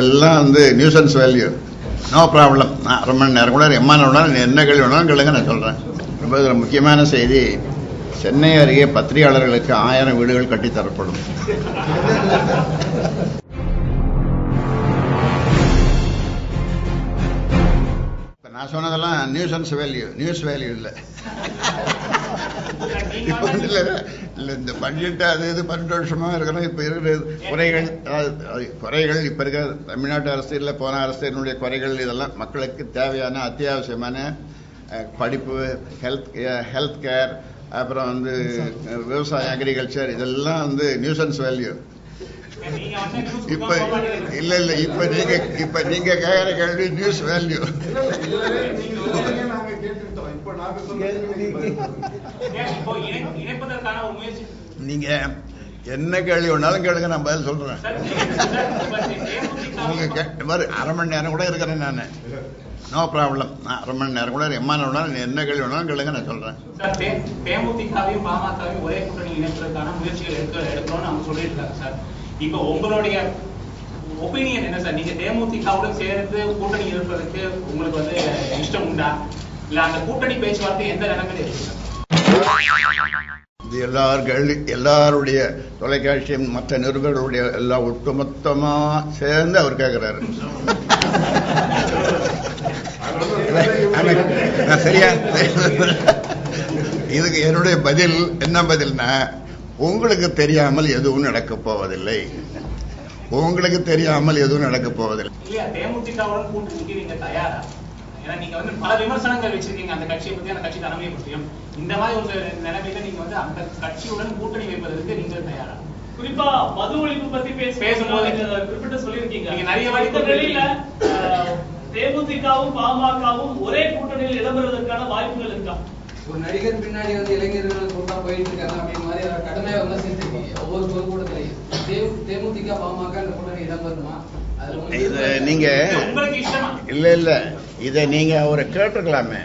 இதெல்லாம் வந்து nuisance value. No problem. நான் அரை மணி நேரம் கூட எம்மான வேணாலும் என்ன கேள்வி வேணாலும் கேளுங்க, நான் சொல்கிறேன். ரொம்ப இதில் முக்கியமான செய்தி, சென்னை அருகே பத்திரிகையாளர்களுக்கு 1000 வீடுகள் கட்டித்தரப்படும். நான் சொன்னதெல்லாம் நியூசன்ஸ் வேல்யூ, நியூஸ் வேல்யூ இல்லை. இப்போ வந்து இல்லை இந்த பட்ஜெட்டு அது இது 12 வருஷமாக இருக்கிறோம். இப்போ இருக்கிற குறைகள் இப்போ இருக்கிற தமிழ்நாட்டு அரசு இல்லை போன அரசினுடைய குறைகள் இதெல்லாம் மக்களுக்கு தேவையான அத்தியாவசியமான படிப்பு, ஹெல்த் கேர், அப்புறம் வந்து விவசாயம், அக்ரிகல்ச்சர், இதெல்லாம் வந்து நியூசன்ஸ் வேல்யூ. இப்ப இல்ல இப்ப நீங்க கேக்குற கேள்வி நியூஸ் வேல்யூ. நீங்க என்ன கேள்வி வேணாலும் கேளுங்க, நான் பதில் சொல்றேன். அரை மணி நேரம் கூட இருக்கிறேன் நான், நோ ப்ராப்ளம். நான் அரை மணி நேரம் கூட எம்மான வேணாலும் என்ன கேள்வி வேணாலும் கேளுங்க, நான் சொல்றேன். தேமுதிகவையும் பாமகவையும் ஒரே கூட்டணி இணைப்பதற்கான முயற்சிகள் எடுக்கிறோம்னு அவங்க சொல்லிட்டு இருக்காங்க சார். இப்ப உங்களுடைய ஒப்பீனியன் என்ன சார்? நீங்க தேமுதிகவுடன் சேர்ந்து கூட்டணி இருப்பதற்கு உங்களுக்கு வந்து இஷ்டம் உண்டா, இல்ல அந்த கூட்டணி பேச்சுவார்த்தை எந்த நிலைமையில இருக்கு? இது எல்லாருடைய தொலைக்காட்சியும் மற்ற நிருபர்களுடைய எல்லாம் ஒட்டுமொத்தமா சேர்ந்து அவர் கேட்கிறாரு. சரியா? இதுக்கு என்னுடைய பதில் என்ன பதில்னா, உங்களுக்கு தெரியாமல் எதுவும் நடக்க போவதில்லை. உங்களுக்கு தெரியாமல் எதுவும் நடக்க போவதில்லை. தேமுதிகவுடன் கூட்டணிக்கு நீங்க தயாரா? ஏன்னா நீங்க வந்து பல விமர்சனங்கள் வச்சிருக்கீங்க அந்த கட்சியை பத்தி, அந்த கட்சி தலைமையை பற்றியும். இந்த மாதிரி ஒரு நிலைமையில நீங்க வந்து அந்த கட்சியுடன் கூட்டணி வைப்பதற்கு நீங்கள் தயாரா? குறிப்பா மது ஒழிப்பு பத்தி பேசும்போது குறிப்பிட்ட சொல்லியிருக்கீங்க. நீங்க நிறைய வழியில தேமுதிகவும் பாமகவும் ஒரே கூட்டணியில் இடம்பெறுவதற்கான வாய்ப்புகள் இருக்கா? ஒரு நடிகர் பின்னாடி வந்து இளைஞர்கள் கூட்டா போயிட்டு இருக்காங்க அப்படின்ற மாதிரி கடுமையா விமர்சிச்சிருக்கீங்க. ஒவ்வொரு பொதுக்கூட்டத்திலையும் தேமுதிக பாமக இந்த கூட்டணி இடம்பெறுமா? இத நீங்க இல்ல இத நீங்க அவரை கேட்டுக்கலாமே.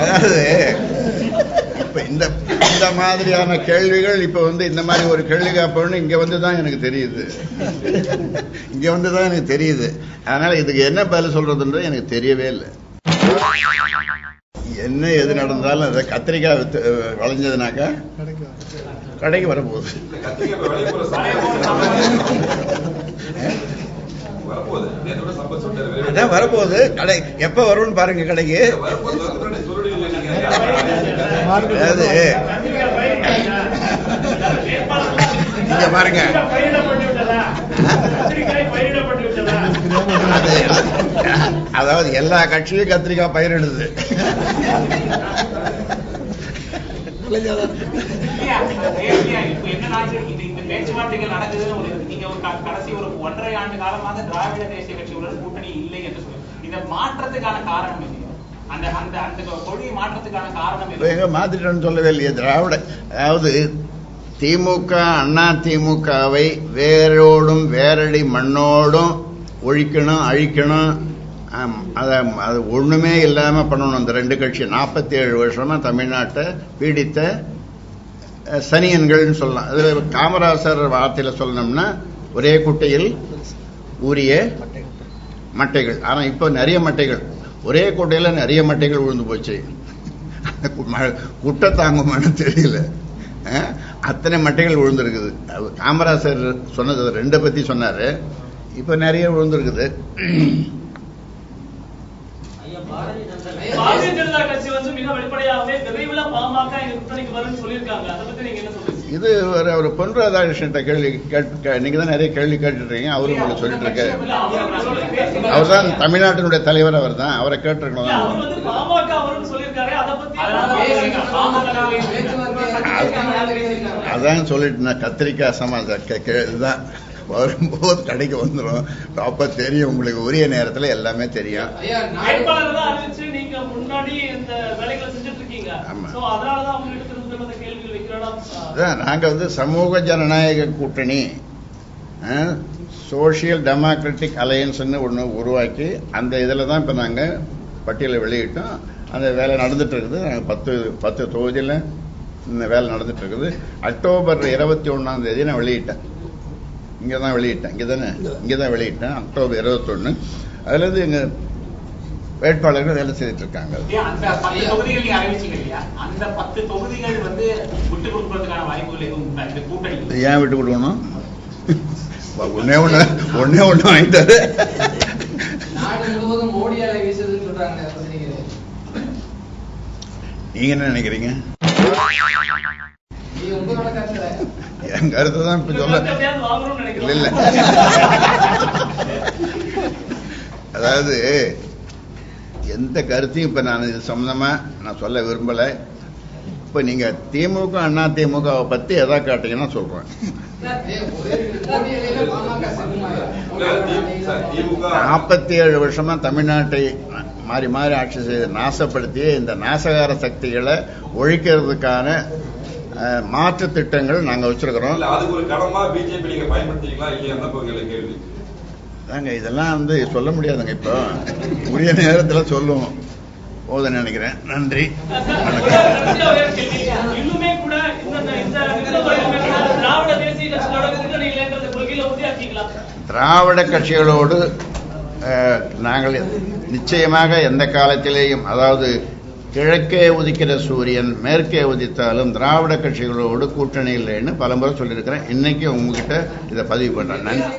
அதாவது இப்ப இந்த மாதிரியான கேள்விகள் இப்ப வந்து இந்த மாதிரி ஒரு கேள்வி கேட்போம்னு இங்க வந்துதான் எனக்கு தெரியுது. அதனால இதுக்கு என்ன பதில் சொல்றதுன்றது எனக்கு தெரியவே இல்லை. என்ன எது நடந்தாலும் அதை கத்திரிக்காய் விளைஞ்சதுனாக்கா கடைக்கு வரப்போகுது. அதான் வரப்போகுது. கடை எப்ப வரும்னு பாருங்க. கடைக்கு அதாவது நீங்க பாருங்க, அதாவது எல்லா கட்சியும் கத்திரிக்காய் பயிரிடுது. பேச்சுவார்த்தைகள் நடக்குது. நீங்க கடைசி ஒரு 1.5 ஆண்டு காலமாக திராவிட தேசிய கட்சியுடன் கூட்டணி இல்லை என்று சொல்லுங்க. இந்த மாற்றத்துக்கான காரணம் என்ன? அந்த அந்த அந்த கொள்கை மாற்றத்துக்கான காரணம் எங்க மாத்திட்டோம்னு சொல்லவே இல்லையே. திராவிட அதாவது திமுக அண்ணா திமுகவை வேரோடும் வேரடி மண்ணோடும் ஒழிக்கணும், அழிக்கணும். அது ஒண்ணுமே இல்லாம பண்ணணும். அந்த ரெண்டு கட்சி 47 வருஷமா தமிழ்நாட்டை பீடித்த சனியன்கள் சொல்லலாம். அது காமராசர் வார்த்தையில சொல்லணும்னா ஒரே குட்டையில் ஊறிய மட்டைகள். ஆனா இப்ப நிறைய மட்டைகள், ஒரே குட்டையில நிறைய மட்டைகள் விழுந்து போச்சு. குட்டை தாங்குமான்னு தெரியல, அத்தனை மட்டைகள் விழுந்திருக்குது. காமராசர் சொன்னது 2 பத்தி சொன்னாரு, இப்ப நிறைய விழுந்திருக்குது. பாரதிய ஜனதா கட்சி வந்து மிக வெளிப்படையாகவே விரைவில் பாமக கூட்டணிக்கு வரும்னு சொல்லியிருக்காங்க. அதை பத்தி நீங்க என்ன சொல்றீங்க? இது ஒரு பொன் ராதாகிருஷ்ணன் கேள்வி நீங்க தான் நிறைய கேள்வி கேட்டுருக்கீங்க. அவரும் உங்களுக்கு சொல்லிட்டு இருக்காரு. அவர் தான் தமிழ்நாட்டினுடைய தலைவர், அவர் தான். அவரை கேட்டிருக்கணும். அதான் சொல்லிட்டு நான் கத்திரிக்காய் சமாஜம் இதுதான் வரும்போது கடைக்கு வந்துடும். அப்ப தெரியும் உங்களுக்கு, உரிய நேரத்துல எல்லாமே தெரியும். நாங்க வந்து சமூக ஜனநாயக கூட்டணி, சோசியல் டெமோக்ராட்டிக் அலையன்ஸ் ஒண்ணு உருவாக்கி அந்த இதுல தான் இப்ப நாங்க பட்டியலை வெளியிட்டோம். அந்த வேலை நடந்துட்டு இருக்குது. நாங்கள் 10 தொகுதியில் இந்த வேலை நடந்துட்டு இருக்குது. அக்டோபர் 21ஆம் தேதி நான் வெளியிட்டேன். இங்கே தான் வெளியிட்டேன் அக்டோபர் 21. அதுலேருந்து எங்கள் வேட்பாளர்கள் வேலை செய்துட்டு இருக்காங்க. அந்த 10 தொகுதிகள் நீங்க அறிவிச்சீங்க இல்லையா? அந்த 10 தொகுதிகள் வந்து விட்டு கொடுக்கறதுக்கான வாய்ப்புகள் எதுவும் உண்டா இந்த கூட்டணி? ஏன் விட்டு கொடுக்கணும்? ஒன்னே ஒண்ணு வாங்கிட்டாரு. நாடு முழுவதும் மோடி அலை வீசுதுன்னு சொல்றாங்க. நீங்க என்ன நினைக்கிறீங்க? நீங்க உங்களோட கருத்து. என் கருத்து தான் இப்ப சொல்ல இல்ல. அதாவது எந்த கருத்தையும் இப்ப நான் இது சம்பந்தமா நான் சொல்ல விரும்பல. இப்ப நீங்க திமுக அண்ணா திமுகவை பத்தி எதா காட்டீங்கன்னா சொல்றேன். 47 வருஷமா தமிழ்நாட்டை மாறி மாறி ஆட்சி செய்து நாசப்படுத்திய இந்த நாசகார சக்திகளை ஒழிக்கிறதுக்கான மாற்று திட்டங்கள் நாங்க வச்சிருக்கிறோம். இதெல்லாம் வந்து சொல்ல முடியாதுங்க. இப்போ உரிய நேரத்தில் சொல்லுவோம் போத நினைக்கிறேன். நன்றி. திராவிட கட்சிகளோடு நாங்கள் நிச்சயமாக எந்த காலத்திலேயும், அதாவது கிழக்கே உதிக்கிற சூரியன் மேற்கே உதித்தாலும் திராவிட கட்சிகளோடு கூட்டணி இல்லைன்னு பலமுறை சொல்லியிருக்கிறேன். இன்னைக்கு உங்ககிட்ட இதை பதிவு பண்றேன். நன்றி.